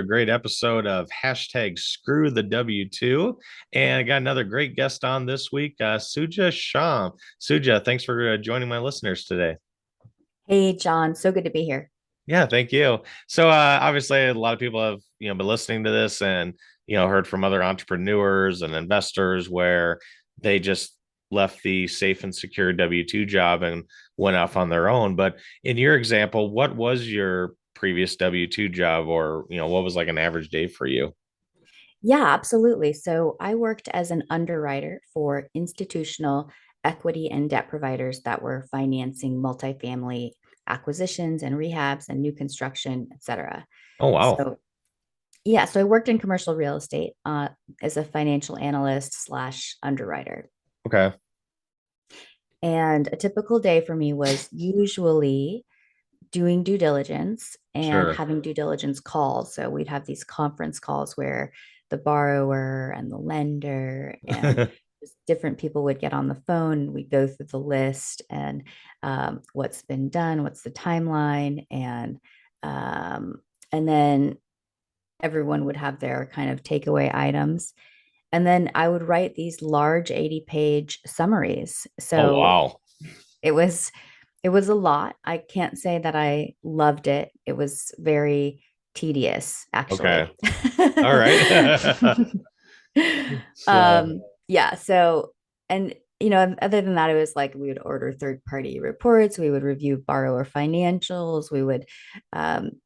another great episode of hashtag Screw the W2. And I got another great guest on this week, Suja Sham. Suja, thanks for joining my listeners today. Hey, John, so good to be here. Yeah, thank you. So obviously a lot of people have, been listening to this and, heard from other entrepreneurs and investors where they just left the safe and secure W2 job and went off on their own. But in your example, what was your previous W2 job or, what was like an average day for you? Yeah, absolutely. So I worked as an underwriter for institutional equity and debt providers that were financing multifamily acquisitions and rehabs and new construction, et cetera. Oh, wow. So yeah, so I worked in commercial real estate as a financial analyst slash underwriter. Okay. And a typical day for me was usually doing due diligence and Sure. having due diligence calls. So we'd have these conference calls where the borrower and the lender and just different people would get on the phone. We'd go through the list and what's been done, what's the timeline, um, and then everyone would have their kind of takeaway items. And then I would write these large 80-page summaries. Oh, So wow. it was a lot. I can't say that I loved it. It was very tedious, Okay. actually. All right. So, Yeah. So, and other than that, it was like we would order third-party reports, we would review borrower financials, we would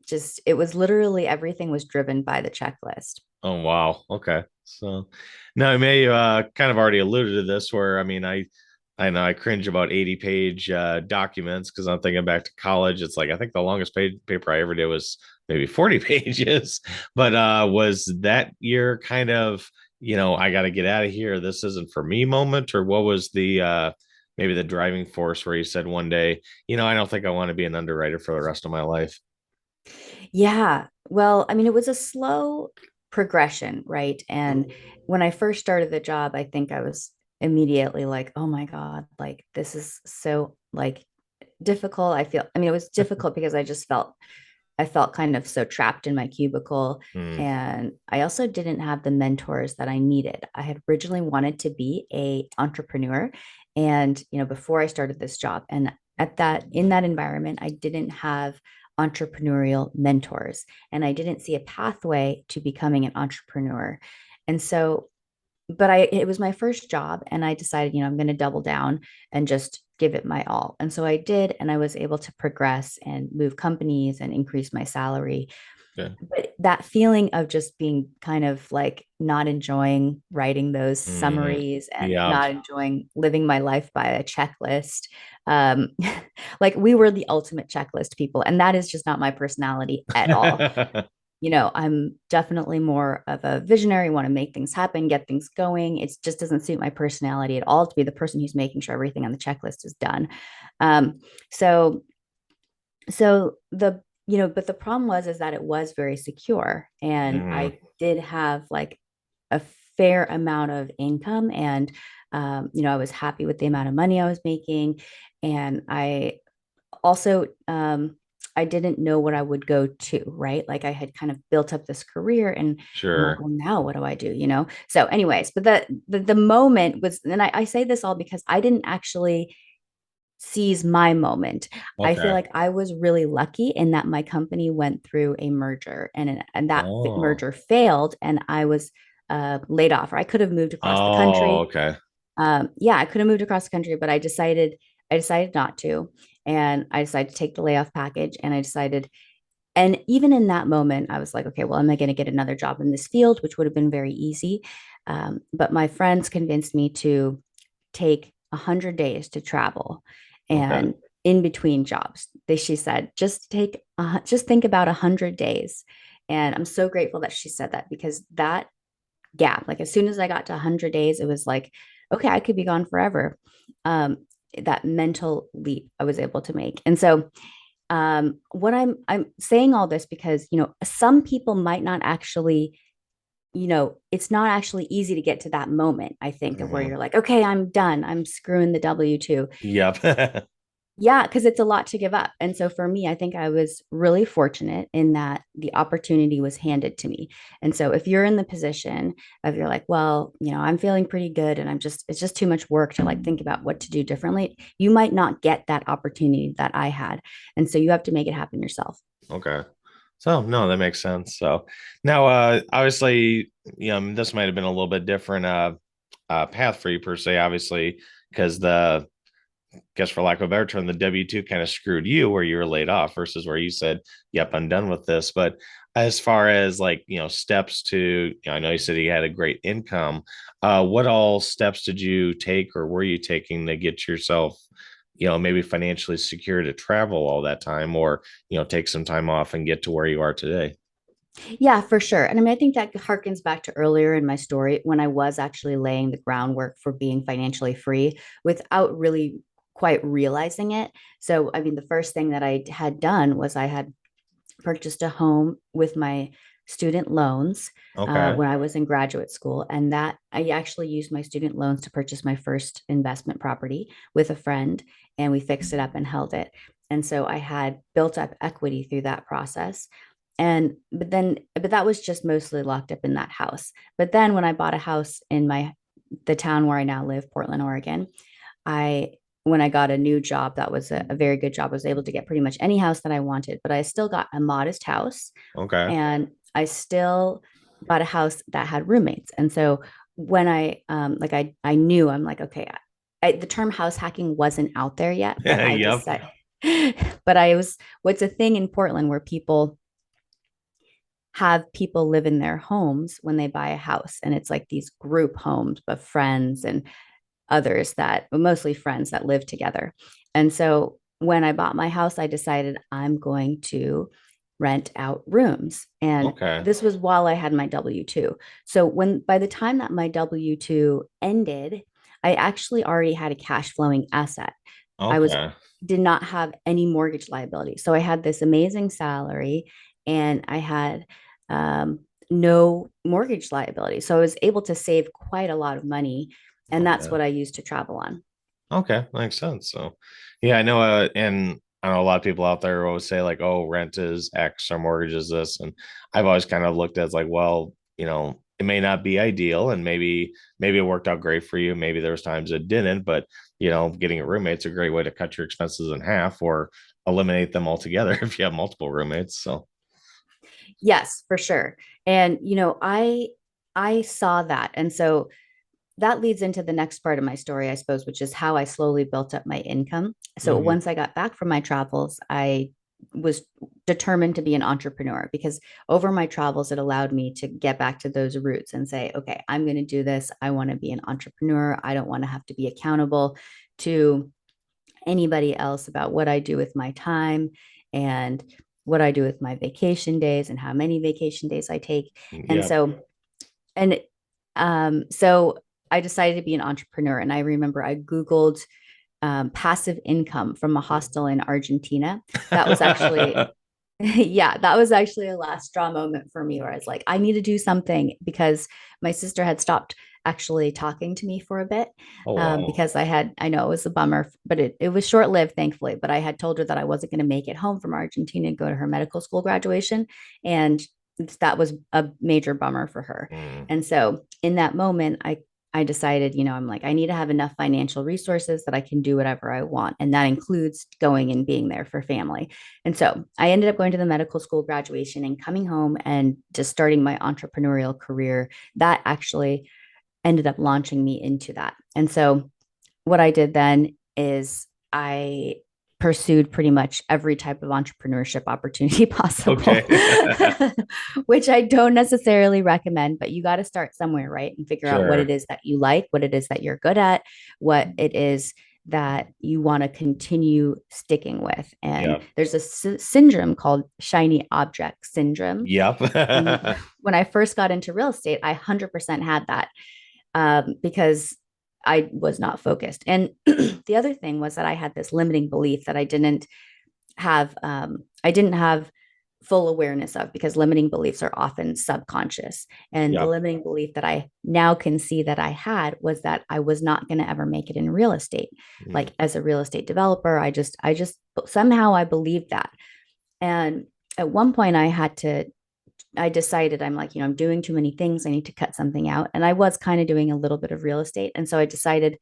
just it was literally everything was driven by the checklist. oh, wow. Okay. So, now I may kind of already alluded to this where, I know I cringe about 80-page documents because I'm thinking back to college. It's like, I think the longest paper I ever did was maybe 40 pages. But was that your kind of, I got to get out of here. This isn't for me moment? Or what was the, maybe the driving force where you said one day, I don't think I want to be an underwriter for the rest of my life? Yeah. Well, I mean, it was a slow progression, right? And when I first started the job, I think I was immediately like, oh my God, like this is so like difficult. I mean, it was difficult because I felt kind of so trapped in my cubicle. Hmm. And I also didn't have the mentors that I needed. I had originally wanted to be a entrepreneur. And, before I started this job, and in that environment, I didn't have entrepreneurial mentors and I didn't see a pathway to becoming an entrepreneur. And so but it was my first job and I decided, I'm going to double down and just give it my all. And so I did, and I was able to progress and move companies and increase my salary. Okay. But that feeling of just being kind of like not enjoying writing those Hmm. summaries and Yeah. not enjoying living my life by a checklist. Um, like we were the ultimate checklist people, and that is just not my personality at all. I'm definitely more of a visionary, want to make things happen, get things going. It just doesn't suit my personality at all to be the person who's making sure everything on the checklist is done. Um, so, but the problem is that it was very secure, and Hmm. I did have like a fair amount of income, and I was happy with the amount of money I was making, and also I didn't know what I would go to, right? Like I had kind of built up this career and I'm like, Sure. well, now what do I do? So anyways, but the moment was, and I say this all because I didn't actually seize my moment. I feel Okay. like I was really lucky in that my company went through a merger and that Oh. merger failed and I was laid off, or I could have moved across the Oh, country. okay. Yeah, I could have moved across the country, but I decided not to. And I decided to take the layoff package and and even in that moment, I was like, okay, well, am I going to get another job in this field, which would have been very easy. But my friends convinced me to take 100 days to travel Okay. and in between jobs. She said, just think about 100 days. And I'm so grateful that she said that because that gap. Like as soon as I got to 100 days, it was like, okay, I could be gone forever. Um, that mental leap I was able to make. And so what I'm saying all this because, some people might not actually, it's not actually easy to get to that moment, I think, of where Hmm. you're like, okay, I'm done. I'm screwing the W2. Yep. Yeah, because it's a lot to give up. And so for me, I think I was really fortunate in that the opportunity was handed to me. And so if you're in the position of you're like, well, I'm feeling pretty good and it's just too much work to like think about what to do differently, you might not get that opportunity that I had. And so you have to make it happen yourself. Okay. So no, that makes sense. So now, obviously, this might have been a little bit different, path for you per se, obviously, because guess for lack of a better term, the W-2 kind of screwed you where you were laid off versus where you said, yep, I'm done with this. But as far as like, steps to, I know you said you had a great income. What all steps did you take or were you taking to get yourself, maybe financially secure to travel all that time or, take some time off and get to where you are today? Yeah, for sure. And I mean, I think that harkens back to earlier in my story when I was actually laying the groundwork for being financially free without really quite realizing it. So, I mean, the first thing that I had done was I had purchased a home with my student loans Okay. when I was in graduate school. And that I actually used my student loans to purchase my first investment property with a friend, and we fixed it up and held it. And so I had built up equity through that process. But that was just mostly locked up in that house. But then when I bought a house in the town where I now live, Portland, Oregon, I when I got a new job, that was a very good job. I was able to get pretty much any house that I wanted, but I still got a modest house, Okay. and I still got a house that had roommates. And so when I knew, I'm like, okay, the term house hacking wasn't out there yet, but I Yep. decided, but I was, what's a thing in Portland where people have people live in their homes when they buy a house, and it's like these group homes of friends and others that mostly friends that live together. And so when I bought my house, I decided I'm going to rent out rooms. And Okay. this was while I had my W 2. So by the time that my W 2 ended, I actually already had a cash flowing asset. I was Okay. did not have any mortgage liability. So I had this amazing salary, and I had um, no mortgage liability. So I was able to save quite a lot of money, and that's Okay. what I use to travel on. Okay, makes sense. So, yeah, I know, and I know a lot of people out there always say like, "Oh, rent is X or mortgage is this," and I've always kind of looked at it as like, well, it may not be ideal, and maybe it worked out great for you. Maybe there was times it didn't, but getting a roommate's a great way to cut your expenses in half or eliminate them altogether if you have multiple roommates. So, Yes, for sure. And I saw that. And so that leads into the next part of my story, I suppose, which is how I slowly built up my income. So mhm. once I got back from my travels, I was determined to be an entrepreneur because over my travels, it allowed me to get back to those roots and say, okay, I'm going to do this. I want to be an entrepreneur. I don't want to have to be accountable to anybody else about what I do with my time and what I do with my vacation days and how many vacation days I take. And Yeah. so I decided to be an entrepreneur. And I remember I Googled passive income from a hostel in Argentina. That was actually, yeah, that was actually a last straw moment for me where I was like, I need to do something because my sister had stopped actually talking to me for a bit Oh wow. because I know it was a bummer, but it was short lived, thankfully. But I had told her that I wasn't going to make it home from Argentina and go to her medical school graduation. And that was a major bummer for her. Mm, And so in that moment, I decided, I'm like, I need to have enough financial resources that I can do whatever I want. And that includes going and being there for family. And so I ended up going to the medical school graduation and coming home and just starting my entrepreneurial career. That actually ended up launching me into that. And so what I did then is I pursued pretty much every type of entrepreneurship opportunity possible, okay. which I don't necessarily recommend, but you got to start somewhere, right? And figure out what it Sure. is that you like, what it is that you're good at, what it is that you want to continue sticking with. And Yeah. there's a syndrome called shiny object syndrome. Yep. And when I first got into real estate, I 100% had that because I was not focused. And the other thing was that I had this limiting belief that I didn't have full awareness of, because limiting beliefs are often subconscious. And the Yep. limiting belief that I now can see that I had was that I was not going to ever make it in real estate. Mm, Like as a real estate developer, I just somehow I believed that. And at one point I decided, I'm like, I'm doing too many things. I need to cut something out. And I was kind of doing a little bit of real estate. And so I decided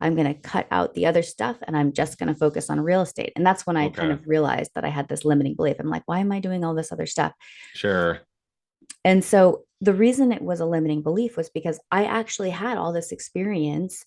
I'm going to cut out the other stuff and I'm just going to focus on real estate. And that's when I kind okay. of realized that I had this limiting belief. I'm like, why am I doing all this other stuff? Sure. And so the reason it was a limiting belief was because I actually had all this experience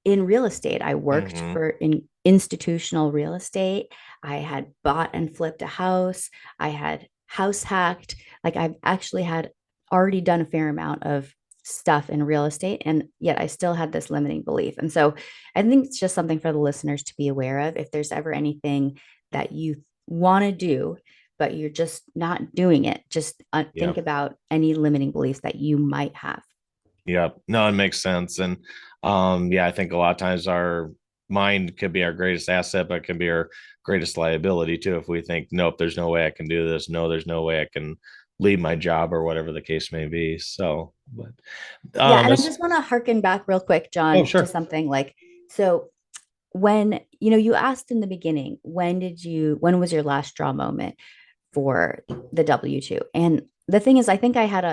in real estate. I worked Hmm. for in institutional real estate. I had bought and flipped a house. I had house hacked. Like I've actually had already done a fair amount of stuff in real estate, and yet I still had this limiting belief. And so I think it's just something for the listeners to be aware of. If there's ever anything that you want to do, but you're just not doing it, just think Yep. about any limiting beliefs that you might have. Yep. No, it makes sense. And yeah, I think a lot of times our mind could be our greatest asset, but it can be our greatest liability too. If we think, nope, there's no way I can do this. No, there's no way I can leave my job or whatever the case may be. So, but Yeah, and I it's just want to harken back real quick, oh John, to sure. something like, so when, you asked in the beginning, when was your last draw moment for the W-2? And the thing is, I think I had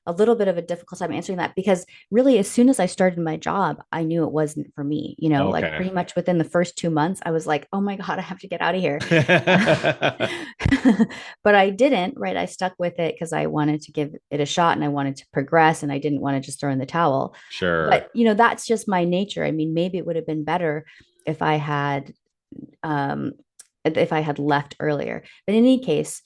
a little bit of a difficult time answering that, because really, as soon as I started my job, I knew it wasn't for me. Like Okay. pretty much within the first 2 months, I was like, oh my God, I have to get out of here. But I didn't, right? I stuck with it because I wanted to give it a shot and I wanted to progress and I didn't want to just throw in the towel. Sure. But, that's just my nature. I mean, maybe it would have been better if I had um, left earlier. But in any case,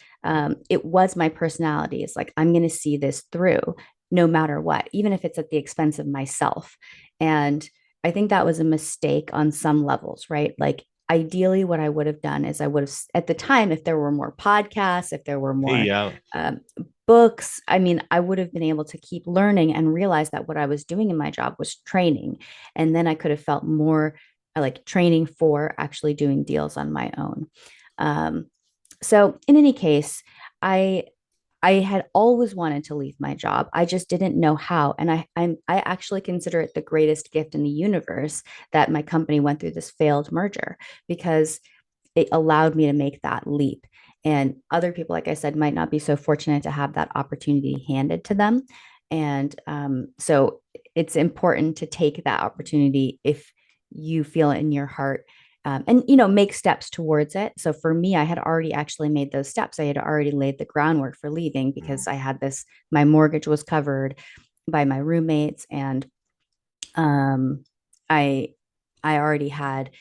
it was my personality. It's like, I'm going to see this through no matter what, even if it's at the expense of myself. And I think that was a mistake on some levels, right? Like, ideally, what I would have done is I would have, at the time, if there were more podcasts, if there were more Yeah. um, books, I mean, I would have been able to keep learning and realize that what I was doing in my job was training. And then I could have felt more like training for actually doing deals on my own. Um, so in any case, I I had always wanted to leave my job. I just didn't know how, and I actually consider it the greatest gift in the universe that my company went through this failed merger, because it allowed me to make that leap. And other people, like I said, might not be so fortunate to have that opportunity handed to them. And so it's important to take that opportunity if you feel it in your heart, and make steps towards it. So for me, I had already actually made those steps. I had already laid the groundwork for leaving, Mm, because I had this, my mortgage was covered by my roommates, and um, I I already had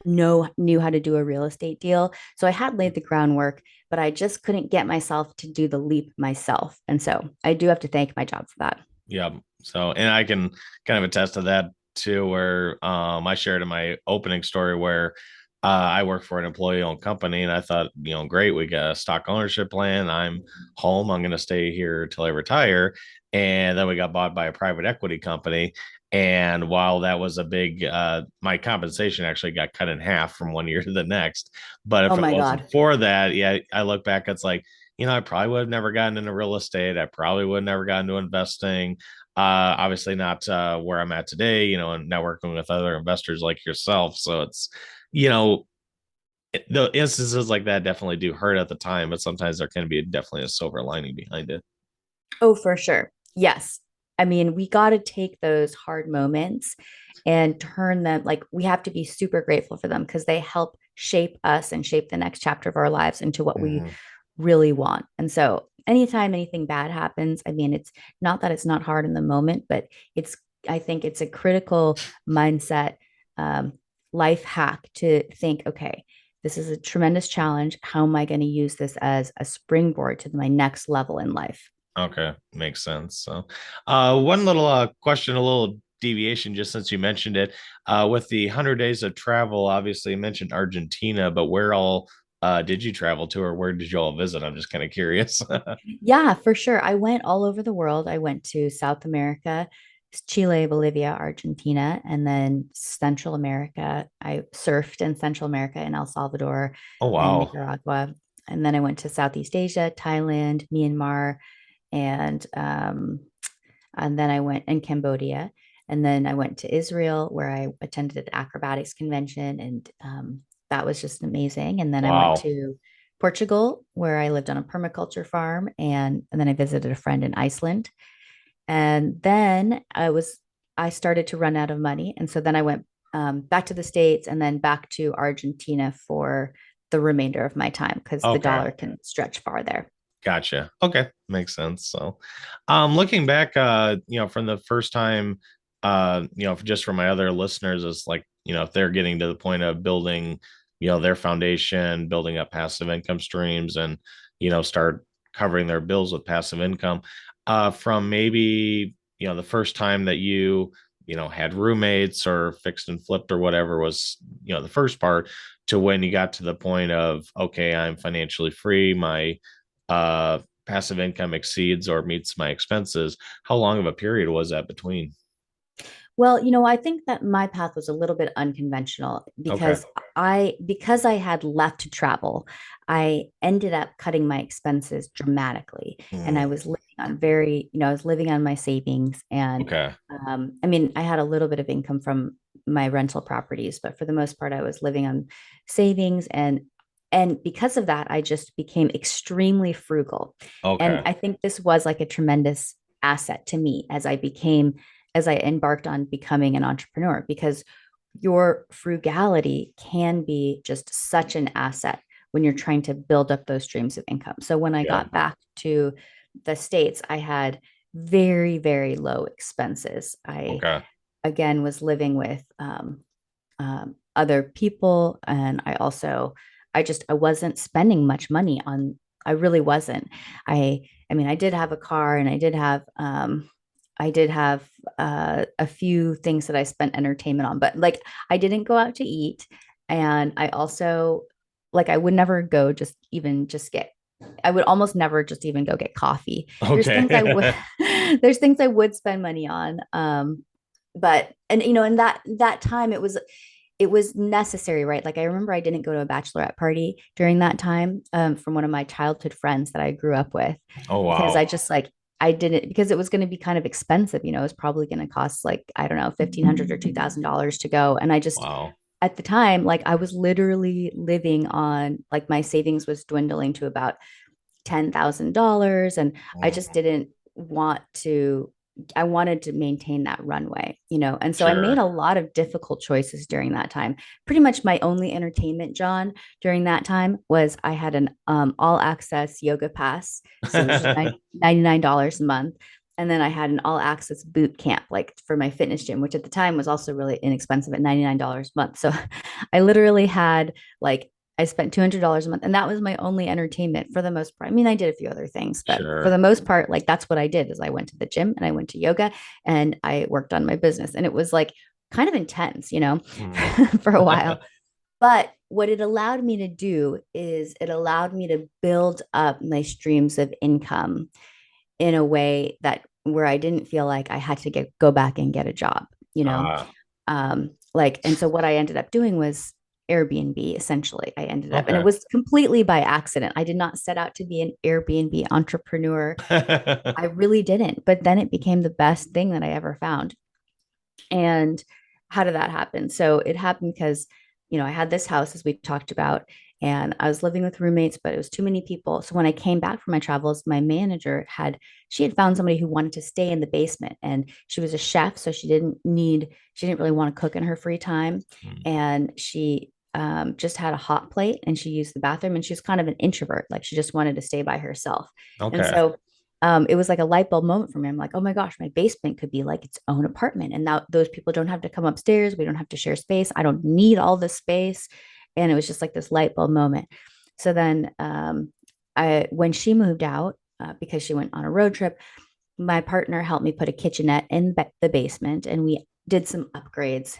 knew how to do a real estate deal. So I had laid the groundwork, but I just couldn't get myself to do the leap myself. And so I do have to thank my job for that. yeah. So, and I can kind of attest to that too, where I shared in my opening story where I work for an employee-owned company, and I thought, great, we got a stock ownership plan. I'm home. I'm going to stay here till I retire. And then we got bought by a private equity company. And while that was a big, my compensation actually got cut in half from one year to the next. But Oh if it my wasn't God. for that, yeah, I look back, it's like, I probably would have never gotten into real estate. I probably would have never gotten into investing. Obviously not where I'm at today, and networking with other investors like yourself. So it's, you know, the instances like that definitely do hurt at the time, but sometimes there can be definitely a silver lining behind it. Oh, for sure. Yes. I mean, we got to take those hard moments and turn them, like, we have to be super grateful for them, because they help shape us and shape the next chapter of our lives into what we Mhm. really want. And so, anytime anything bad happens, I mean, it's not that it's not hard in the moment, but it's, I think it's a critical mindset, um, life hack to think, okay, this is a tremendous challenge. How am I going to use this as a springboard to my next level in life? Okay, makes sense. So, one little question, a little deviation, just since you mentioned it, with the 100 days of travel, obviously you mentioned Argentina, but where all did you travel to, or where did you all visit? I'm just kind of curious. Yeah, for sure. I went all over the world. I went to South America, Chile, Bolivia, Argentina, and then Central America. I surfed in Central America in El Salvador Oh and wow. Nicaragua. and then I went to Southeast Asia, Thailand, Myanmar, and then I went in Cambodia. And then I went to Israel where I attended an acrobatics convention, and that was just amazing. And then I went Wow. to Portugal where I lived on a permaculture farm, and then I visited a friend in Iceland. And then I started to run out of money. And so then I went back to the States and then back to Argentina for the remainder of my time because the Okay. dollar can stretch far there. Gotcha. Okay, makes sense. So, looking back, from the first time, just for my other listeners, is like, if they're getting to the point of building, their foundation, building up passive income streams, and start covering their bills with passive income, from maybe the first time that had roommates or fixed and flipped or whatever was the first part to when you got to the point of, okay, I'm financially free, my passive income exceeds or meets my expenses. How long of a period was that between? Well, I think that my path was a little bit unconventional Okay. because I had left to travel, I ended up cutting my expenses dramatically. And I Mm, was living on very, I was living on my savings. And okay. I mean, I had a little bit of income from my rental properties, but for the most part, I was living on savings, and because of that, I just became extremely frugal. And Okay. I think this was like a tremendous asset to me as I embarked on becoming an entrepreneur, because your frugality can be just such an asset when you're trying to build up those streams of income. So when I Yeah. got back to the States, I had very, very low expenses. I, Okay. again, was living with other people. And I wasn't spending much money I really wasn't. I mean, I did have a car, and I did have a few things that I spent entertainment on, but like I didn't go out to eat. And I also, like, I would never go just get, I would almost never just even go get coffee. There's things I would, Okay. there's things I would spend money on. But, and, in that time, it was necessary, right? Like I remember I didn't go to a bachelorette party during that time, from one of my childhood friends that I grew up with, Oh, because wow. I didn't, because it was going to be kind of expensive. It was probably going to cost, like, I don't know, 1,500 or $2,000 to go. And I just, Wow. at the time, like I was literally living on, like, my savings was dwindling to about $10,000. And I just Mm, didn't want to, I wanted to maintain that runway, And so I made sure. a lot of difficult choices during that time. Pretty much my only entertainment, John, during that time was I had an all access yoga pass. So it was just $99 a month. And then I had an all access boot camp, like for my fitness gym, which at the time was also really inexpensive at $99 a month. So I literally had, like, I spent $200 a month, and that was my only entertainment for the most part. I mean, I did a few other things, but for Sure. the most part, like, that's what I did is I went to the gym and I went to yoga and I worked on my business. And it was like kind of intense, Mm. for a while. But what it allowed me to do is it allowed me to build up my streams of income in a way that where I didn't feel like I had to go back and get a job, you know? Ah, Like, and so what I ended up doing was Airbnb. Essentially, I ended up, and it okay. was completely by accident. I did not set out to be an Airbnb entrepreneur. I really didn't. But then it became the best thing that I ever found. And how did that happen? So it happened because, I had this house, as we talked about, and I was living with roommates, but it was too many people. So when I came back from my travels, my manager she had found somebody who wanted to stay in the basement, and she was a chef. So she didn't really want to cook in her free time. Mm, And she just had a hot plate, and she used the bathroom, and she was kind of an introvert. Like she just wanted to stay by herself. And okay. so it was like a light bulb moment for me. I'm like, oh my gosh, my basement could be like its own apartment. And now those people don't have to come upstairs. We don't have to share space. I don't need all this space. And it was just like this light bulb moment. So then when she moved out, because she went on a road trip, my partner helped me put a kitchenette in the basement, and we did some upgrades.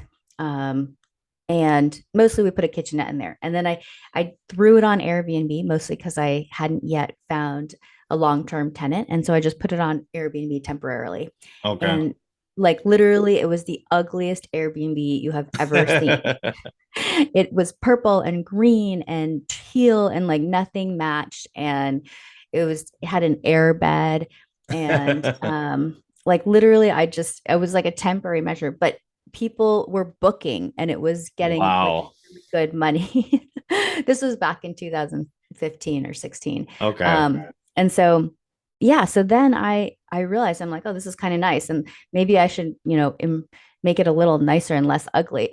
And mostly we put a kitchenette in there. And then I threw it on Airbnb, mostly because I hadn't yet found a long-term tenant. And so I just put it on Airbnb temporarily. Okay. And like literally, it was the ugliest Airbnb you have ever seen. It was purple and green and teal and like nothing matched. And it had an air bed. And like literally, I was like a temporary measure, but people were booking and it was getting like Wow. really good money. This was back in 2015 or 16. Okay. And so yeah, so then I realized I'm like, oh, this is kind of nice. And maybe I should, make it a little nicer and less ugly.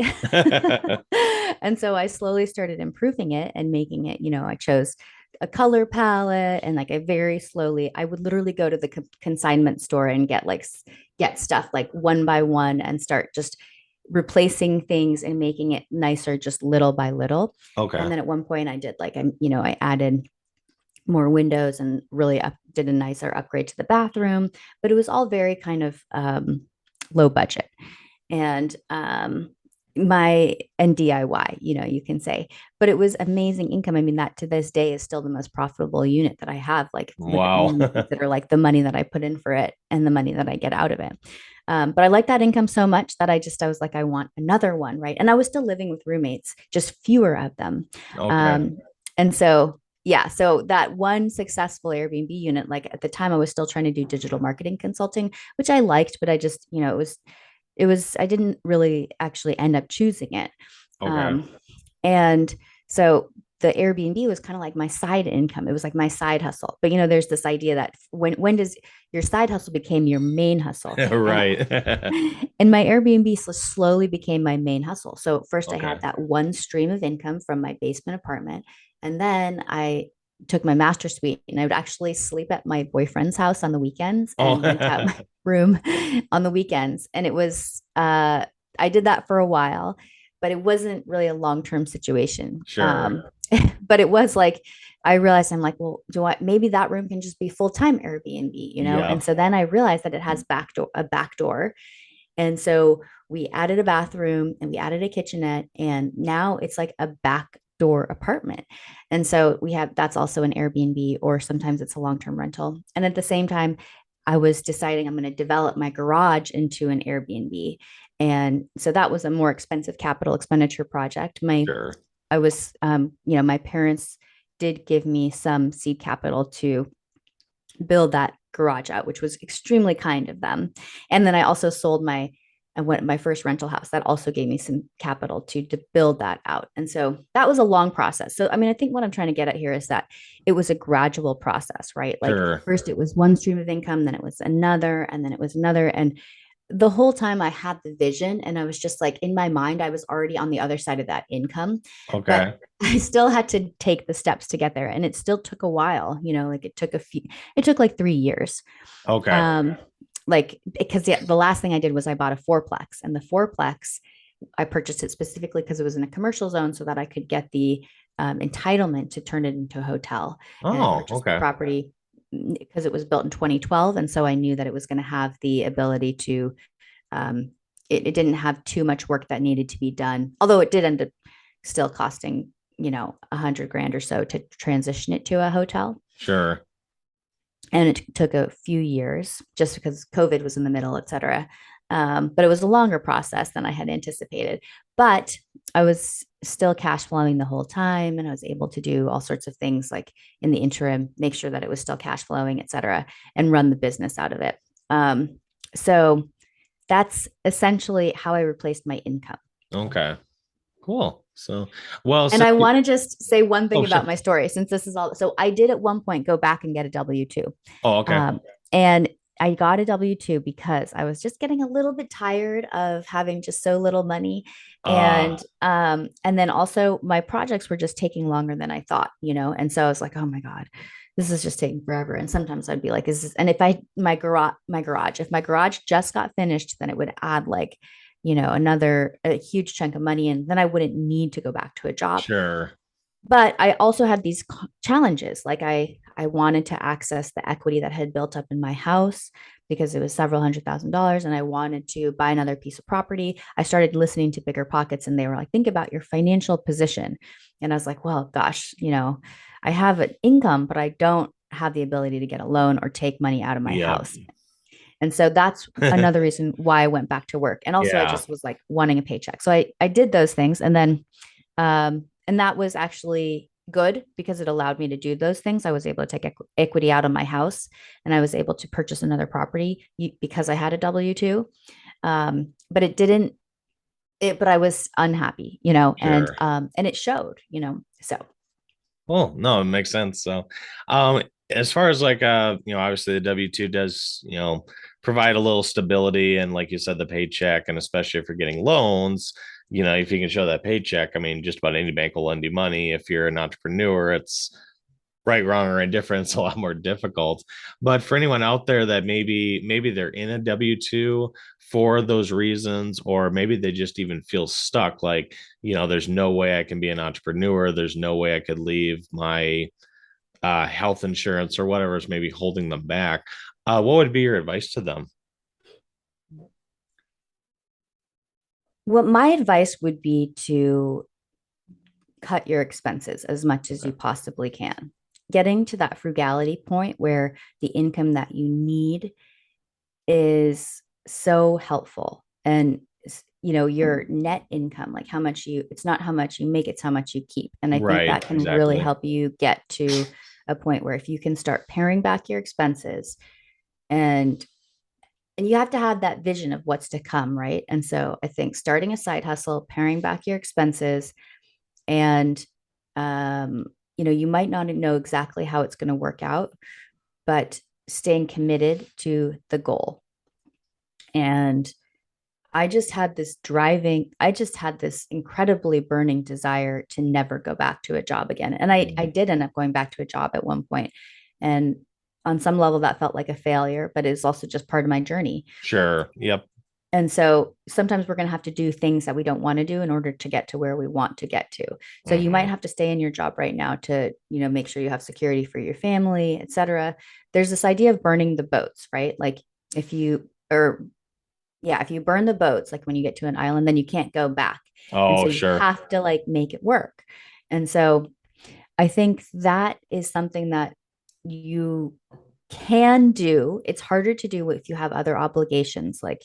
And so I slowly started improving it and making it, I chose a color palette and like I very slowly, I would literally go to the consignment store and get stuff like one by one and start just replacing things and making it nicer just little by little. Okay. And then at one point I did like I added more windows and really did a nicer upgrade to the bathroom, but it was all very kind of low budget. And my and DIY, you can say, but it was amazing income. I mean, that to this day is still the most profitable unit that I have. Like Wow. when you consider like the money that I put in for it and the money that I get out of it. But I like that income so much that I was like, I want another one, right? And I was still living with roommates, just fewer of them. Okay. Um, and so yeah, so that one successful Airbnb unit, like at the time, I was still trying to do digital marketing consulting, which I liked, but I just, I didn't really actually end up choosing it. Okay. Um, and so the Airbnb was kind of like my side income. It was like my side hustle. But there's this idea that when does your side hustle became your main hustle? And Right. and my Airbnb slowly became my main hustle. So first I Okay. had that one stream of income from my basement apartment, and then I took my master suite and I would actually sleep at my boyfriend's house on the weekends Oh, and rent out my room on the weekends. And it was I did that for a while, but it wasn't really a long-term situation. sure. But it was like I realized I'm like, well, do I maybe that room can just be full-time Airbnb, Yeah. And so then I realized that it has a back door. And so we added a bathroom and we added a kitchenette, and now it's like a back door apartment. And so that's also an Airbnb, or sometimes it's a long-term rental. And at the same time, I was deciding I'm going to develop my garage into an Airbnb. And so that was a more expensive capital expenditure project. Sure. My parents did give me some seed capital to build that garage out, which was extremely kind of them. And then I also sold my first rental house. That also gave me some capital to build that out. And so that was a long process. So I mean, I think what I'm trying to get at here is that it was a gradual process, right? Like Sure. first it was one stream of income, then it was another, and then it was another. And the whole time I had the vision, and I was just like in my mind, I was already on the other side of that income, but Okay. I still had to take the steps to get there. And it still took a while, like it took like 3 years. Okay. Um, like because the last thing I did was I bought a fourplex, and the fourplex I purchased it specifically because it was in a commercial zone so that I could get the entitlement to turn it into a hotel. And I Oh, purchased the okay. property because it was built in 2012, and so I knew that it was going to have the ability to. Um, it didn't have too much work that needed to be done, although it did end up still costing 100 grand or so to transition it to a hotel. Sure. And it took a few years just because COVID was in the middle, et cetera. But it was a longer process than I had anticipated. But I was still cash flowing the whole time, and I was able to do all sorts of things like in the interim, make sure that it was still cash flowing, et cetera, and run the business out of it. So that's essentially how I replaced my income. Okay. Cool. So, well, And so, I want to just say one thing oh, about sure. my story, since this is all. So I did at one point go back and get a W 2. Oh, okay. And I got a W 2 because I was just getting a little bit tired of having just so little money. Uh, And then also my projects were just taking longer than I thought, And so I was like, oh my God, this is just taking forever. And sometimes I'd be like, is this, and if if my garage just got finished, then it would add like, another a huge chunk of money, and then I wouldn't need to go back to a job. sure. But I also had these challenges. Like I wanted to access the equity that had built up in my house because it was several $100,000, and I wanted to buy another piece of property. I started listening to Bigger Pockets, and they were like, think about your financial position. And I was like, well, gosh, I have an income, but I don't have the ability to get a loan or take money out of my Yeah. house. And so that's another reason why I went back to work. And also I Yeah, just was like wanting a paycheck. So I did those things. And then and that was actually good because it allowed me to do those things. I was able to take equity out of my house, and I was able to purchase another property because I had a W-2. But it didn't but I was unhappy, sure. and it showed, so Well, no, it makes sense. So, um, as far as like obviously the W-2 does, provide a little stability and like you said, the paycheck, and especially if you're getting loans, if you can show that paycheck, I mean, just about any bank will lend you money. If you're an entrepreneur, it's right, wrong, or indifferent, it's a lot more difficult. But for anyone out there that maybe they're in a W-2 for those reasons, or maybe they just even feel stuck, like, there's no way I can be an entrepreneur. There's no way I could leave my health insurance or whatever is maybe holding them back. What would be your advice to them? well, my advice would be to cut your expenses as much as you Okay. possibly can. Getting to that frugality point where the income that you need is so helpful. And your net income, like how much it's not how much you make, it's how much you keep. And I think Right, that can really exactly. help you get to a point where if you can start paring back your expenses, and you have to have that vision of what's to come, right? And so I think starting a side hustle, paring back your expenses, and um, you might not know exactly how it's going to work out, but staying committed to the goal. And I just had this incredibly burning desire to never go back to a job again. And I Mhm. did end up going back to a job at one point. And on some level, that felt like a failure, but it's also just part of my journey. Sure. Yep. And so sometimes we're going to have to do things that we don't want to do in order to get to where we want to get to. So you might Hmm. have to stay in your job right now to, make sure you have security for your family, et cetera. There's this idea of burning the boats, right? Like if you, or yeah, if you burn the boats, like when you get to an island, then you can't go back. And so Oh, you sure. have to like make it work. And so I think that is something that you can do. It's harder to do if you have other obligations like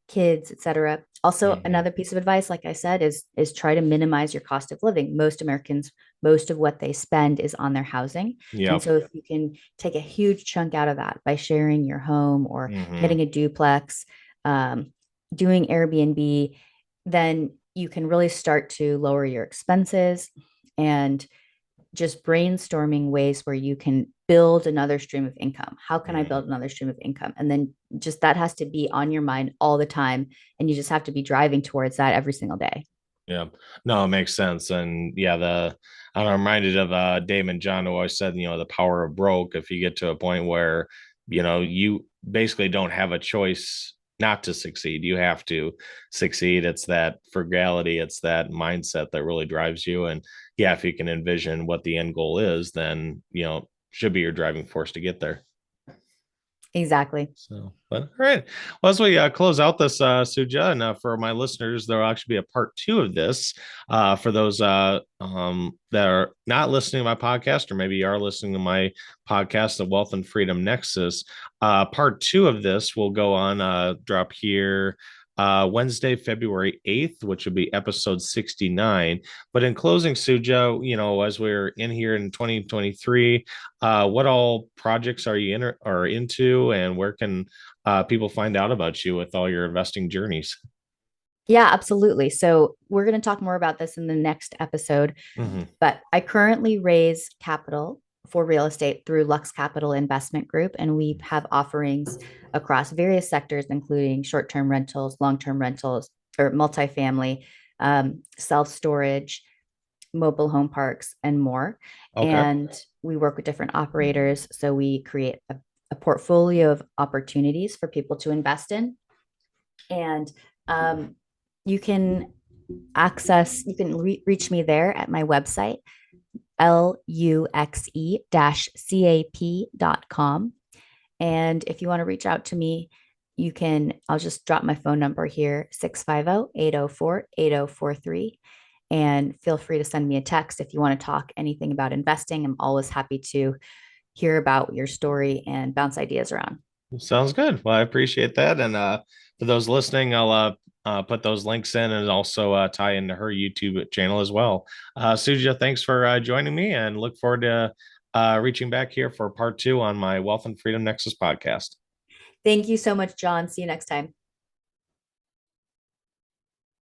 kids, etc. Also, Hmm. another piece of advice, like I said, is try to minimize your cost of living. Most Americans, most of what they spend is on their housing. And Yep. so if you can take a huge chunk out of that by sharing your home or Hmm. getting a duplex, um, doing Airbnb, then you can really start to lower your expenses and just brainstorming ways where you can build another stream of income. How can I Hmm. build another stream of income? And then just that has to be on your mind all the time. And you just have to be driving towards that every single day. Yeah. No, it makes sense. And yeah, I'm reminded of Damon John who always said, the power of broke. If you get to a point where, you basically don't have a choice not to succeed, you have to succeed. It's that frugality, it's that mindset that really drives you. And yeah, if you can envision what the end goal is, then, should be your driving force to get there. Exactly. So, but all right. Well, as we close out this, Suja, and for my listeners, there will actually be a part two of this. For those that are not listening to my podcast, or maybe you are listening to my podcast, The Wealth and Freedom Nexus. Part two of this will go on, drop here Wednesday, February 8th, which will be episode 69. But in closing, Suja, as we're in here in 2023, what all projects are you are into, and where can people find out about you with all your investing journeys? Yeah, absolutely. So we're going to talk more about this in the next episode. Hmm. But I currently raise capital for real estate through Lux Capital Investment Group, and we have offerings across various sectors, including short term rentals, long term rentals, or multifamily, self storage, mobile home parks, and more. Okay. And we work with different operators. So we create a portfolio of opportunities for people to invest in. And um, you can you can reach me there at my website, luxe-cap.com. And if you want to reach out to me, I'll just drop my phone number here, 650-804-8043. And feel free to send me a text if you want to talk anything about investing. I'm always happy to hear about your story and bounce ideas around. Sounds good. Well, I appreciate that. And for those listening, I'll put those links in and also tie into her YouTube channel as well. Suja, thanks for joining me and look forward to reaching back here for part two on my Wealth and Freedom Nexus podcast. Thank you so much, John. See you next time.